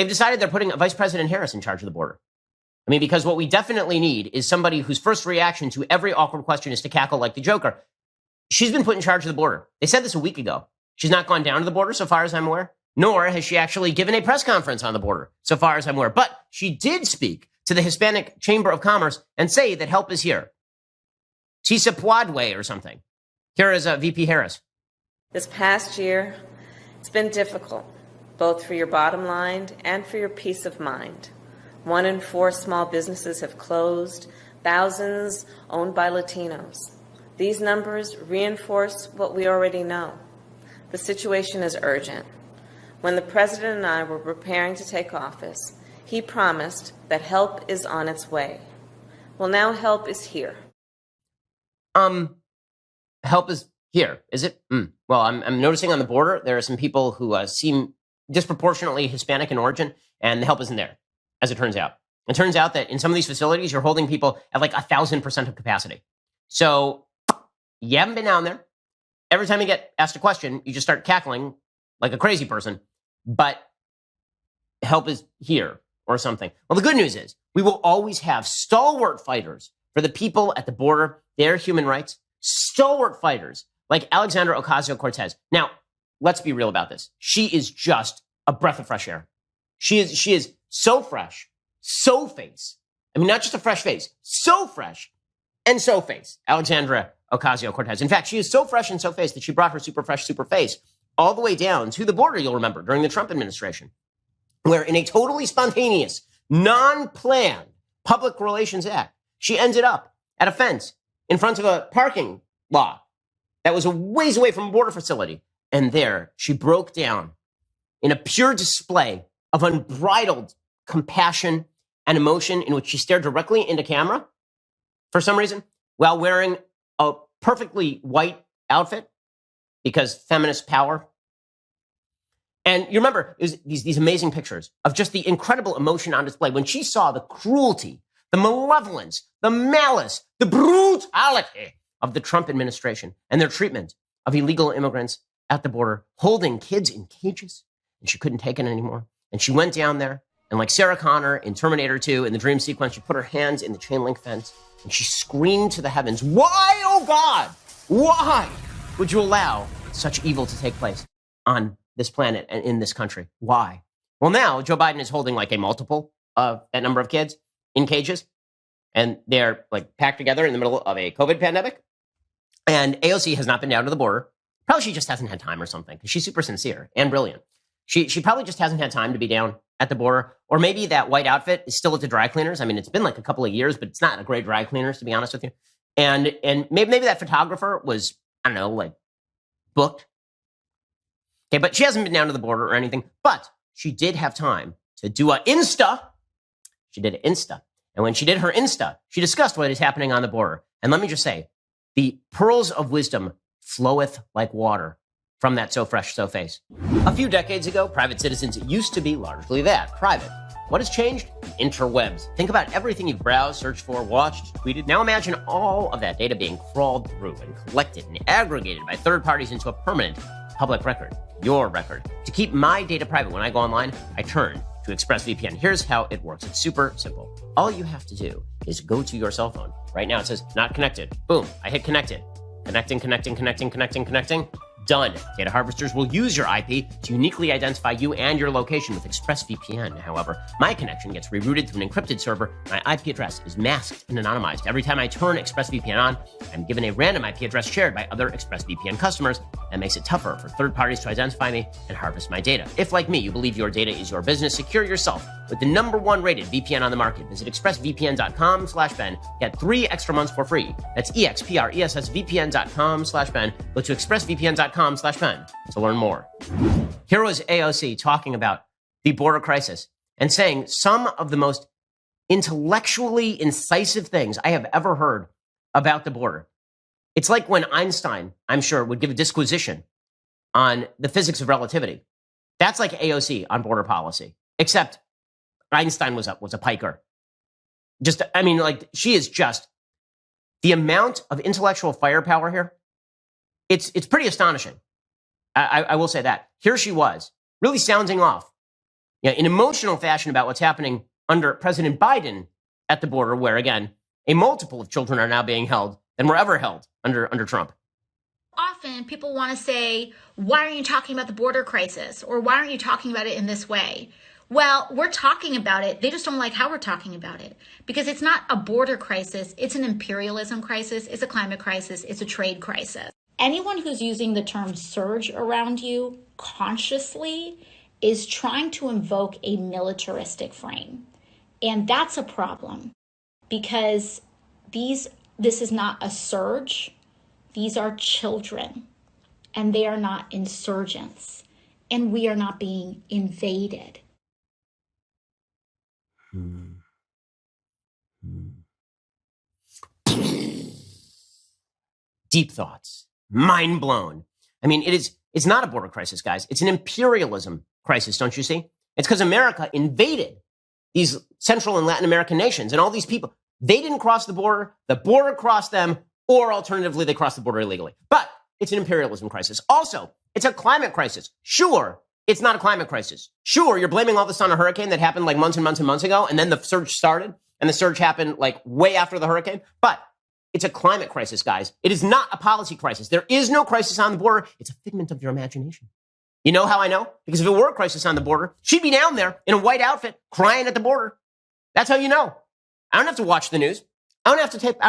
They've decided they're putting Vice President Harris in charge of the border. I mean, because what we definitely need is somebody whose first reaction to every awkward question is to cackle like the Joker. She's been put in charge of the border. They said this a week ago. She's not gone down to the border, so far as I'm aware, nor has she actually given a press conference on the border, so far as I'm aware. But she did speak to the Hispanic Chamber of Commerce and say that help is here. Tisa Puadwe or something. Here is VP Harris. This past year, it's been difficult, both for your bottom line and for your peace of mind. 1 in 4 small businesses have closed, thousands owned by Latinos. These numbers reinforce what we already know. The situation is urgent. When the president and I were preparing to take office, he promised that help is on its way. Well, now help is here. Help is here, is it? Well, I'm noticing on the border, there are some people who seem disproportionately Hispanic in origin, and the help isn't there, as it turns out. It turns out that in some of these facilities, you're holding people at like 1,000% of capacity. So you haven't been down there. Every time you get asked a question, you just start cackling like a crazy person, but help is here or something. Well, the good news is we will always have stalwart fighters for the people at the border, their human rights, stalwart fighters like Alexandra Ocasio-Cortez. Now, let's be real about this. She is just a breath of fresh air. She is so fresh, so face. I mean, not just a fresh face, so fresh and so face. Alexandra Ocasio-Cortez. In fact, she is so fresh and so face that she brought her super fresh, super face all the way down to the border, you'll remember, during the Trump administration, where in a totally spontaneous, non-planned public relations act, she ended up at a fence in front of a parking lot that was a ways away from a border facility. And there she broke down in a pure display of unbridled compassion and emotion in which she stared directly into camera for some reason while wearing a perfectly white outfit because feminist power. And you remember it was these amazing pictures of just the incredible emotion on display when she saw the cruelty, the malevolence, the malice, the brutality of the Trump administration and their treatment of illegal immigrants at the border, holding kids in cages, and she couldn't take it anymore. And she went down there, and like Sarah Connor in Terminator 2, in the dream sequence, she put her hands in the chain link fence, and she screamed to the heavens, "Why, oh God, why would you allow such evil to take place on this planet and in this country? Why?" Well, now Joe Biden is holding like a multiple of that number of kids in cages, and they're like packed together in the middle of a COVID pandemic. And AOC has not been down to the border. Probably she just hasn't had time or something, because she's super sincere and brilliant. She probably just hasn't had time to be down at the border. Or maybe that white outfit is still at the dry cleaners. I mean, it's been like a couple of years, but it's not a great dry cleaners, to be honest with you. And maybe that photographer was, I don't know, like booked. Okay, but she hasn't been down to the border or anything. But she did have time to do a Insta. She did an Insta. And when she did her Insta, she discussed what is happening on the border. And let me just say, the pearls of wisdom floweth like water from that so fresh, so face. A few decades ago, private citizens used to be largely that, private. What has changed? Interwebs. Think about everything you've browsed, searched for, watched, tweeted. Now imagine all of that data being crawled through and collected and aggregated by third parties into a permanent public record, your record. To keep my data private when I go online, I turn to ExpressVPN. Here's how it works. It's super simple. All you have to do is go to your cell phone. Right now it says not connected. Boom, I hit connected. Connecting. Done. Data harvesters will use your IP to uniquely identify you and your location with ExpressVPN. However, my connection gets rerouted to an encrypted server. My IP address is masked and anonymized. Every time I turn ExpressVPN on, I'm given a random IP address shared by other ExpressVPN customers. That makes it tougher for third parties to identify me and harvest my data. If, like me, you believe your data is your business, secure yourself with the #1 rated VPN on the market. Visit expressvpn.com/Ben. Get 3 extra months for free. That's expressvpn.com/Ben. Go to expressvpn.com/Ben to learn more. Here was AOC talking about the border crisis and saying some of the most intellectually incisive things I have ever heard about the border. It's like when Einstein, I'm sure, would give a disquisition on the physics of relativity. That's like AOC on border policy, except Einstein was a piker. She is just the amount of intellectual firepower here. It's pretty astonishing. I will say that. Here she was, really sounding off in emotional fashion about what's happening under President Biden at the border, where, again, a multiple of children are now being held than were ever held under Trump. Often people want to say, why aren't you talking about the border crisis? Or why aren't you talking about it in this way? Well, we're talking about it. They just don't like how we're talking about it, because it's not a border crisis. It's an imperialism crisis. It's a climate crisis. It's a trade crisis. Anyone who's using the term surge around you consciously is trying to invoke a militaristic frame. And that's a problem, because this is not a surge. These are children, and they are not insurgents, and we are not being invaded. Deep thoughts. Mind blown. I mean, it's not a border crisis, guys. It's an imperialism crisis, don't you see? It's because America invaded these Central and Latin American nations, and all these people, they didn't cross the border crossed them, or alternatively, they crossed the border illegally. But it's an imperialism crisis. Also, it's a climate crisis. Sure, it's not a climate crisis. Sure, you're blaming all this on a hurricane that happened like months and months and months ago, and then the surge started, and the surge happened like way after the hurricane. But it's a climate crisis, guys. It is not a policy crisis. There is no crisis on the border. It's a figment of your imagination. You know how I know? Because if it were a crisis on the border, she'd be down there in a white outfit crying at the border. That's how you know. I don't have to watch the news. I don't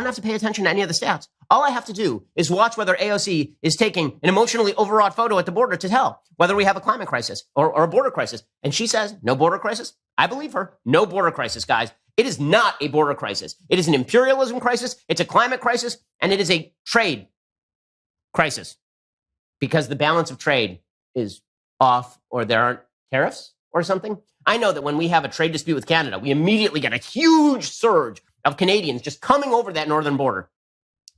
have to pay attention to any of the stats. All I have to do is watch whether AOC is taking an emotionally overwrought photo at the border to tell whether we have a climate crisis or a border crisis. And she says, no border crisis. I believe her. No border crisis, guys. It is not a border crisis. It is an imperialism crisis. It's a climate crisis. And it is a trade crisis, because the balance of trade is off, or there aren't tariffs or something. I know that when we have a trade dispute with Canada, we immediately get a huge surge of Canadians just coming over that northern border.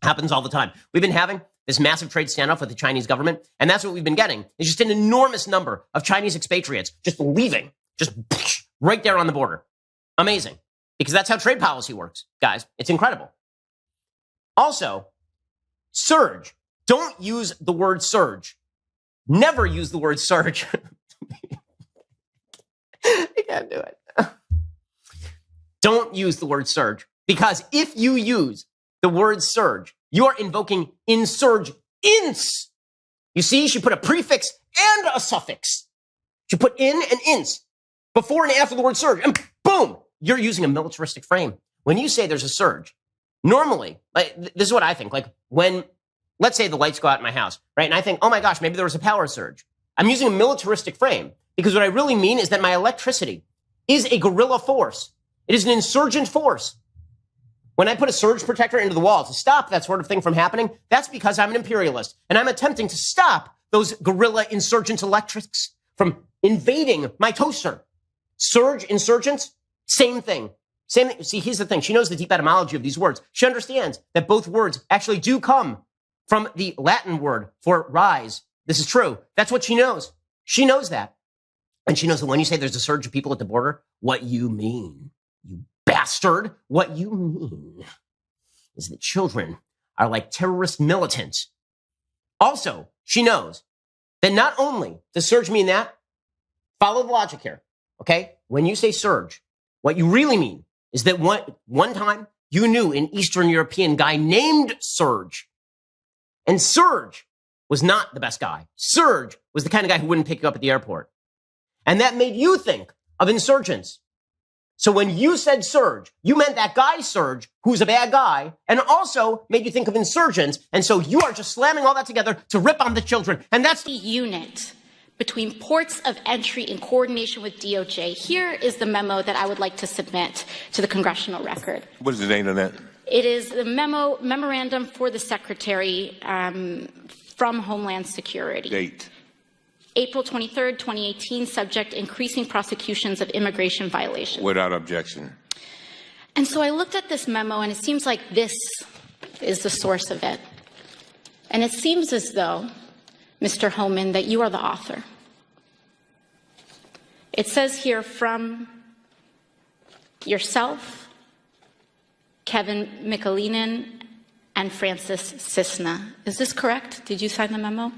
Happens all the time. We've been having this massive trade standoff with the Chinese government, and that's what we've been getting. It's just an enormous number of Chinese expatriates just leaving, just right there on the border. Amazing. Because that's how trade policy works, guys. It's incredible. Also, surge. Don't use the word surge. Never use the word surge. I can't do it. Don't use the word surge, because if you use the word surge, you're invoking insurgence. You see, she put a prefix and a suffix. She put in and ins before and after the word surge, and boom, you're using a militaristic frame. When you say there's a surge, normally, like, this is what I think. Like when, let's say the lights go out in my house, right? And I think, oh my gosh, maybe there was a power surge. I'm using a militaristic frame, because what I really mean is that my electricity is a guerrilla force. It is an insurgent force. When I put a surge protector into the wall to stop that sort of thing from happening, that's because I'm an imperialist, and I'm attempting to stop those guerrilla insurgent electrics from invading my toaster. Surge, insurgents, same thing. Same thing. See, here's the thing. She knows the deep etymology of these words. She understands that both words actually do come from the Latin word for rise. This is true. That's what she knows. She knows that. And she knows that when you say there's a surge of people at the border, what you mean, you bastard, what you mean is that children are like terrorist militants. Also, she knows that not only does surge mean that, follow the logic here, okay? When you say surge, what you really mean is that one time you knew an Eastern European guy named Serge, and Serge was not the best guy. Serge was the kind of guy who wouldn't pick you up at the airport. And that made you think of insurgents. So when you said surge, you meant that guy Serge, who's a bad guy, and also made you think of insurgents. And so you are just slamming all that together to rip on the children. And that's the unit between ports of entry in coordination with DOJ. Here is the memo that I would like to submit to the congressional record. What is the date on that? It is the memorandum for the Secretary from Homeland Security. Date. April 23rd, 2018, subject increasing prosecutions of immigration violations. Without objection. And so I looked at this memo, and it seems like this is the source of it. And it seems as though, Mr. Homan, that you are the author. It says here from yourself, Kevin Michalinen, and Francis Cisna. Is this correct? Did you sign the memo?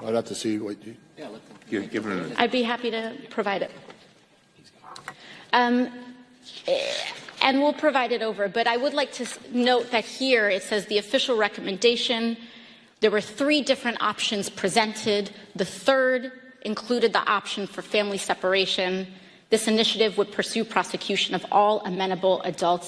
I'd have to see what I'd be happy to provide it. And we'll provide it over. But I would like to note that here it says the official recommendation. There were 3 different options presented. The third included the option for family separation. This initiative would pursue prosecution of all amenable adults.